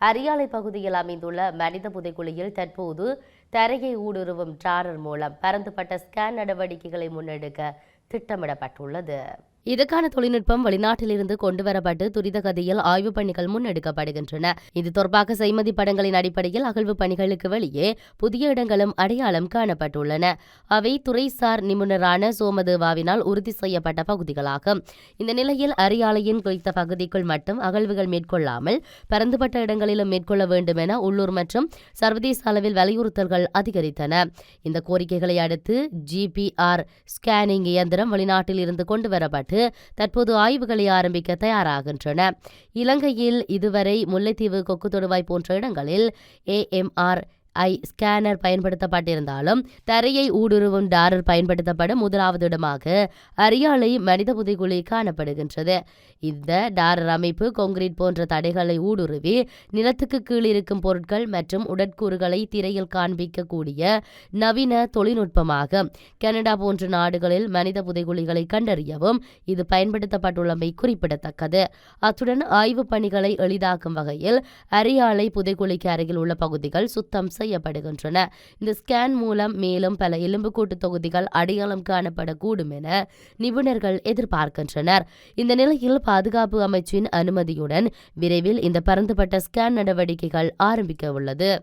அரியாலை பகுதியில் அமைந்துள்ள மனித புதைக்குழியில் தற்போது தரையை ஊடுருவும் டிராரர் மூலம் பரந்துபட்ட ஸ்கேன் நடவடிக்கைகளை முன்னெடுக்க திட்டமிடப்பட்டுள்ளது. இதற்கான தொழில்நுட்பம் வெளிநாட்டிலிருந்து கொண்டுவரப்பட்டு துரித கதியில் ஆய்வுப் பணிகள் முன்னெடுக்கப்படுகின்றன. இது தொடர்பாக செய்மதி படங்களின் அடிப்படையில் அகழ்வு பணிகளுக்கு வெளியே புதிய இடங்களும் அடையாளம் காணப்பட்டுள்ளன. அவை துறைசார் நிபுணரான சோமதேவாவினால் உறுதி செய்யப்பட்ட பகுதிகளாகும். இந்த நிலையில் அரியாலையின் குறித்த பகுதிக்குள் மட்டும் அகழ்வுகள் மேற்கொள்ளாமல் பரந்துபட்ட இடங்களிலும் மேற்கொள்ள வேண்டும் என உள்ளூர் மற்றும் சர்வதேச அளவில் வலியுறுத்தல்கள் அதிகரித்தன. இந்த கோரிக்கைகளை அடுத்து GPR ஸ்கேனிங் இயந்திரம் வெளிநாட்டில் இருந்து கொண்டுவரப்பட்டு தற்போது ஆய்வுகளை ஆரம்பிக்க தயாராகின்றன. இலங்கையில் இதுவரை முல்லைத்தீவு, கொக்கு தொடுவாய் போன்ற இடங்களில் AMRI ஸ்கேனர் பயன்படுத்தப்பட்டிருந்தாலும் தரையை ஊடுருவும் டாரர் பயன்படுத்தப்படும் முதலாவது இடமாக அரியாலை மனித புதைக்குழி காணப்படுகின்றது. இந்த டாரர் அமைப்பு கான்கிரீட் போன்ற தடைகளை ஊடுருவி நிலத்துக்கு கீழ் இருக்கும் பொருட்கள் மற்றும் உடற்கூறுகளை திரையில் காண்பிக்கக்கூடிய நவீன தொழில்நுட்பமாகும். கனடா போன்ற நாடுகளில் மனித புதைக்குழிகளை கண்டறியவும் இது பயன்படுத்தப்பட்டுள்ளமை குறிப்பிடத்தக்கது. அத்துடன் ஆய்வு பணிகளை எளிதாக்கும் வகையில் அரியாலை புதைக்குழிக்கு அருகில் உள்ள பகுதிகள் சுத்தம் செய்யப்படுகின்றன. இந்த ஸ்கேன் மூலம் மேலும் பல எலும்புக்கூட்டு தொகுதிகள் அடையாளம் காணப்படக்கூடும் என நிபுணர்கள் எதிர்பார்க்கின்றனர். இந்த நிலையில் பாதுகாப்பு அமைச்சின் அனுமதியுடன் விரைவில் இந்த பரந்துபட்ட ஸ்கேன் நடவடிக்கைகள் ஆரம்பிக்க உள்ளது.